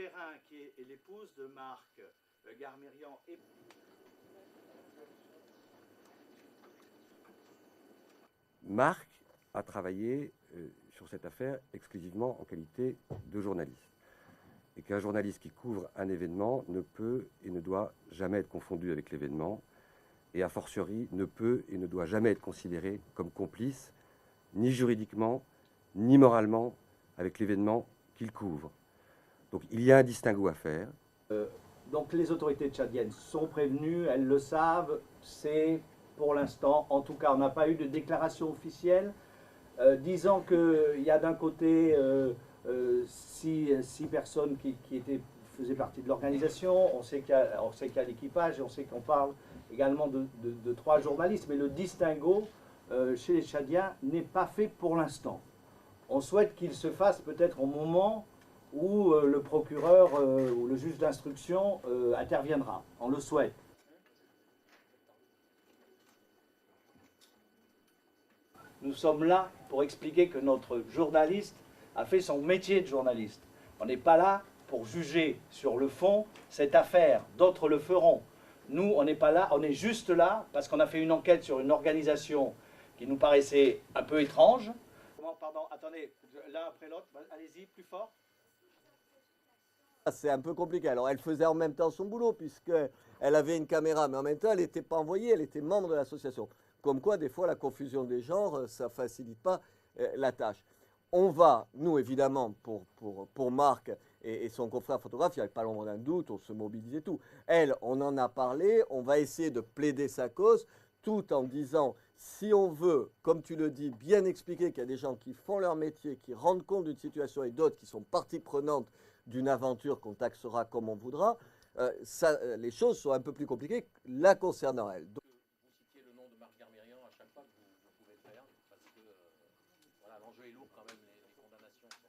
Perrin, qui est l'épouse de Marc Garmirian. Marc a travaillé sur cette affaire exclusivement en qualité de journaliste. Et qu'un journaliste qui couvre un événement ne peut et ne doit jamais être confondu avec l'événement, et a fortiori ne peut et ne doit jamais être considéré comme complice, ni juridiquement, ni moralement, avec l'événement qu'il couvre. Donc il y a un distinguo à faire. Donc les autorités tchadiennes sont prévenues, elles le savent, c'est pour l'instant, en tout cas on n'a pas eu de déclaration officielle disant qu'il y a d'un côté 6 personnes qui faisaient partie de l'organisation, on sait qu'il y a l'équipage et on sait qu'on parle également de 3 journalistes, mais le distinguo chez les Tchadiens n'est pas fait pour l'instant. On souhaite qu'il se fasse peut-être au moment où le procureur ou le juge d'instruction interviendra. On le souhaite. Nous sommes là pour expliquer que notre journaliste a fait son métier de journaliste. On n'est pas là pour juger sur le fond cette affaire. D'autres le feront. Nous, on n'est pas là, on est juste là parce qu'on a fait une enquête sur une organisation qui nous paraissait un peu étrange. Pardon, attendez, l'un après l'autre, allez-y, plus fort. C'est un peu compliqué. Alors, elle faisait en même temps son boulot, puisqu'elle avait une caméra, mais en même temps, elle n'était pas envoyée, elle était membre de l'association. Comme quoi, des fois, la confusion des genres, ça ne facilite pas la tâche. On va, nous, évidemment, pour Marc et son confrère photographe, il n'y avait pas l'ombre d'un doute, on se mobilisait tout. Elle, on en a parlé, on va essayer de plaider sa cause, tout en disant, si on veut, comme tu le dis, bien expliquer qu'il y a des gens qui font leur métier, qui rendent compte d'une situation et d'autres qui sont partie prenante d'une aventure qu'on taxera comme on voudra, les choses sont un peu plus compliquées la concernant elle. Donc, vous citiez le nom de Marc Garmirian à chaque fois que vous pouvez le faire, parce que voilà, l'enjeu est lourd quand même, les condamnations sont...